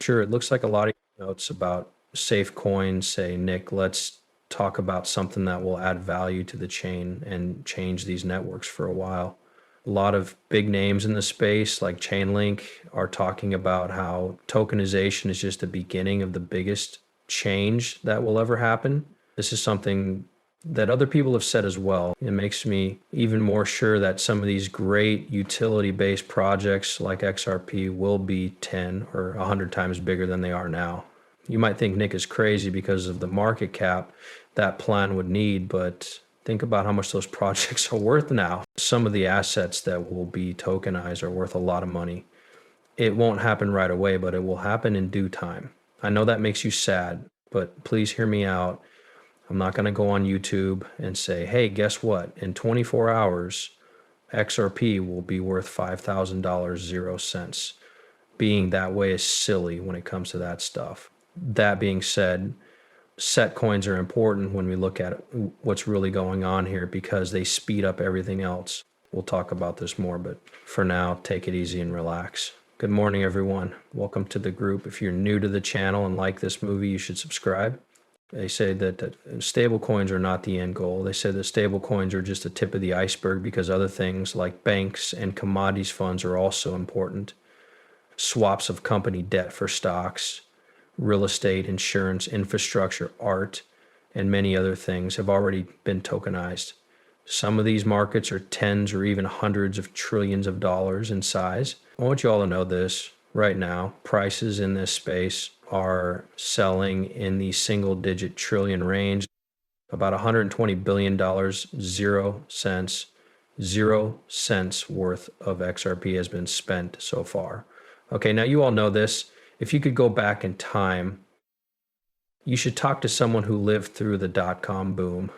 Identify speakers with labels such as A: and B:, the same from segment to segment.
A: Sure, it looks like a lot of notes about safe coins say, Nick, let's talk about something that will add value to the chain and change these networks for a while. A lot of big names in the space, like Chainlink, are talking about how tokenization is just the beginning of the biggest change that will ever happen. This is something that other people have said as well. It makes me even more sure that some of these great utility-based projects like XRP will be 10 or 100 times bigger than they are now. You might think Nick is crazy because of the market cap that plan would need, but think about how much those projects are worth now. Some of the assets that will be tokenized are worth a lot of money. It won't happen right away, but it will happen in due time. I know that makes you sad, but please hear me out. I'm not going to go on YouTube and say, hey, guess what? In 24 hours, XRP will be worth $5,000, 0 cents. Being that way is silly when it comes to that stuff. That being said, set coins are important when we look at what's really going on here because they speed up everything else. We'll talk about this more, but for now, take it easy and relax. Good morning, everyone. Welcome to the group. If you're new to the channel and like this movie, you should subscribe. They say that stable coins are not the end goal. They say that stable coins are just the tip of the iceberg because other things like banks and commodities funds are also important. Swaps of company debt for stocks, real estate, insurance, infrastructure, art, and many other things have already been tokenized. Some of these markets are tens or even hundreds of trillions of dollars in size. I want you all to know this right now. Prices in this space are selling in the single digit trillion range, about $120 billion, 0 cents, 0 cents worth of XRP has been spent so far. Okay, now you all know this. If you could go back in time, you should talk to someone who lived through the dot-com boom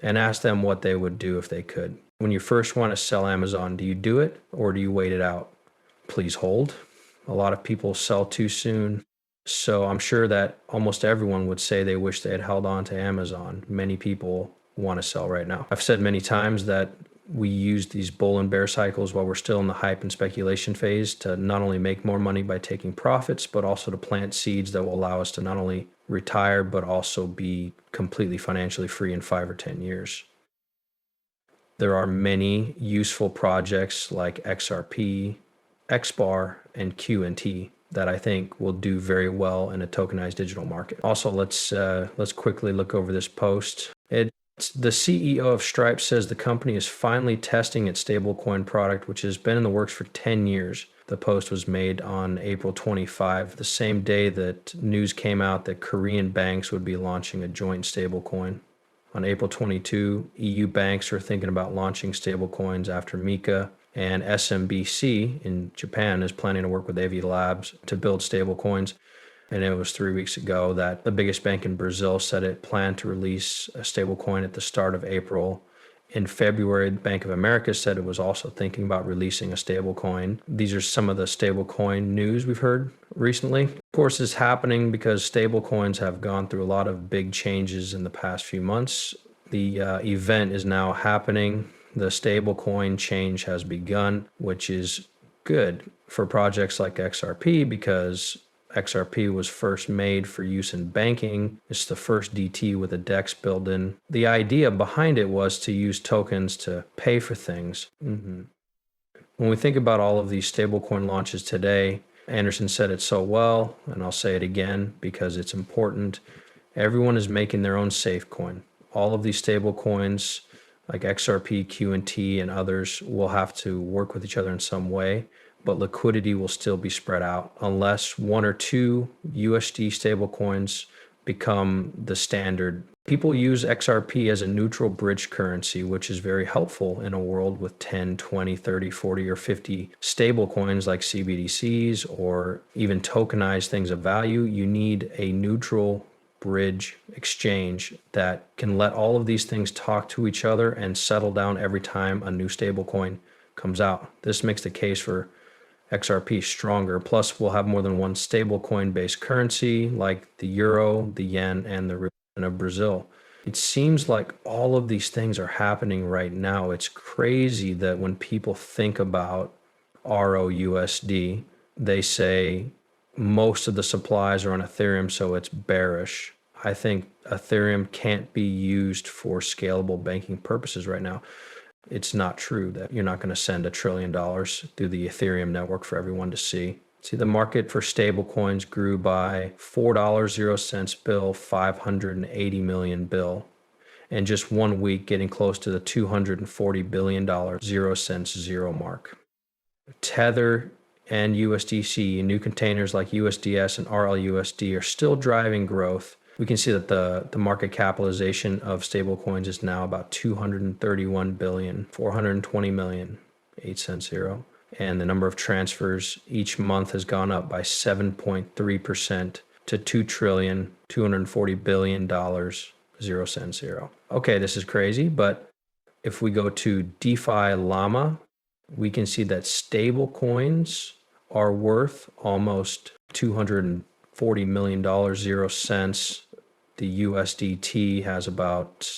A: and ask them what they would do if they could. When you first want to sell Amazon, do you do it or do you wait it out? Please hold. A lot of people sell too soon. So I'm sure that almost everyone would say they wish they had held on to Amazon. Many people want to sell right now. I've said many times that we use these bull and bear cycles while we're still in the hype and speculation phase to not only make more money by taking profits, but also to plant seeds that will allow us to not only retire, but also be completely financially free in 5 or 10 years. There are many useful projects like XRP, XBAR, and QNT that I think will do very well in a tokenized digital market. Also, let's quickly look over this post. The CEO of Stripe says the company is finally testing its stablecoin product, which has been in the works for 10 years. The post was made on April 25, the same day that news came out that Korean banks would be launching a joint stablecoin. On April 22, EU banks are thinking about launching stablecoins after Mika, and SMBC in Japan is planning to work with AV Labs to build stablecoins. And it was 3 weeks ago that the biggest bank in Brazil said it planned to release a stablecoin at the start of April. In February, Bank of America said it was also thinking about releasing a stablecoin. These are some of the stablecoin news we've heard recently. Of course, this is happening because stablecoins have gone through a lot of big changes in the past few months. The event is now happening. The stablecoin change has begun, which is good for projects like XRP because XRP was first made for use in banking. It's the first DT with a DEX built in. The idea behind it was to use tokens to pay for things. When we think about all of these stablecoin launches today, Anderson said it so well, and I'll say it again because it's important. Everyone is making their own safe coin. All of these stablecoins like XRP, QNT, and others will have to work with each other in some way, but liquidity will still be spread out unless 1 or 2 USD stablecoins become the standard. People use XRP as a neutral bridge currency, which is very helpful in a world with 10, 20, 30, 40, or 50 stablecoins like CBDCs or even tokenized things of value. You need a neutral bridge exchange that can let all of these things talk to each other and settle down every time a new stablecoin comes out. This makes the case for XRP stronger. Plus, we'll have more than one stablecoin based currency like the euro, the yen, and the rupiah of Brazil. It seems like all of these things are happening right now. It's crazy that when people think about ROUSD, they say most of the supplies are on Ethereum, so it's bearish. I think Ethereum can't be used for scalable banking purposes right now. It's not true that you're not going to send $1 trillion through the Ethereum network for everyone to see. See, the market for stable coins grew by $4.00 bill, 580 million bill, and just 1 week getting close to the $240 billion 0 cents zero mark. Tether and USDC, new containers like USDS and RLUSD are still driving growth. We can see that the market capitalization of stablecoins is now about 231 billion, 420 million, 8 cents zero. And the number of transfers each month has gone up by 7.3% to $2 trillion, $240 billion, 0 cents zero. Okay, this is crazy, but if we go to DeFi Llama, we can see that stable coins are worth almost $240 million, 0 cents. The USDT has about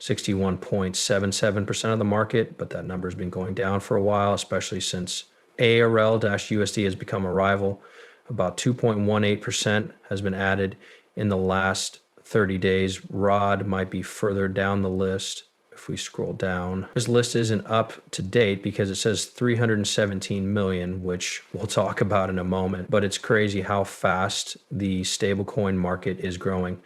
A: 61.77% of the market, but that number has been going down for a while, especially since ARL-USD has become a rival. About 2.18% has been added in the last 30 days. ROD might be further down the list. If we scroll down, this list isn't up to date because it says 317 million, which we'll talk about in a moment, but it's crazy how fast the stablecoin market is growing.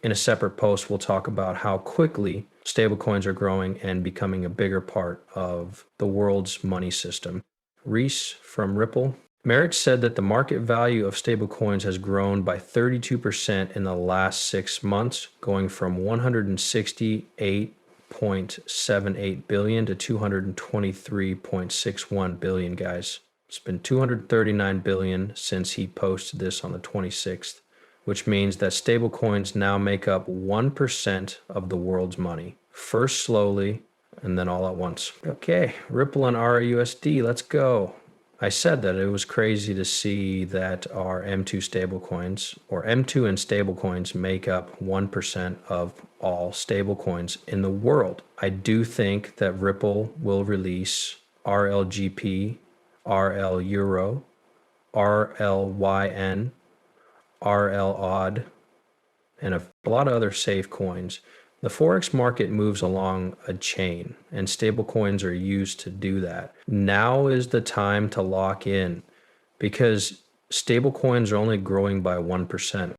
A: In a separate post, we'll talk about how quickly stablecoins are growing and becoming a bigger part of the world's money system. Reese from Ripple. Merritt said that the market value of stablecoins has grown by 32% in the last 6 months, going from 168.78 billion to 223.61 billion, guys. It's been 239 billion since he posted this on the 26th, which means that stablecoins now make up 1% of the world's money. First slowly, and then all at once. Okay, Ripple and RUSD, let's go. I said that it was crazy to see that our M2 stablecoins, or M2 and stablecoins, make up 1% of all stablecoins in the world. I do think that Ripple will release RLGP, RL Euro, RLYN, RL Odd, and a lot of other safe coins. The Forex market moves along a chain, and stablecoins are used to do that. Now is the time to lock in because stablecoins are only growing by 1%.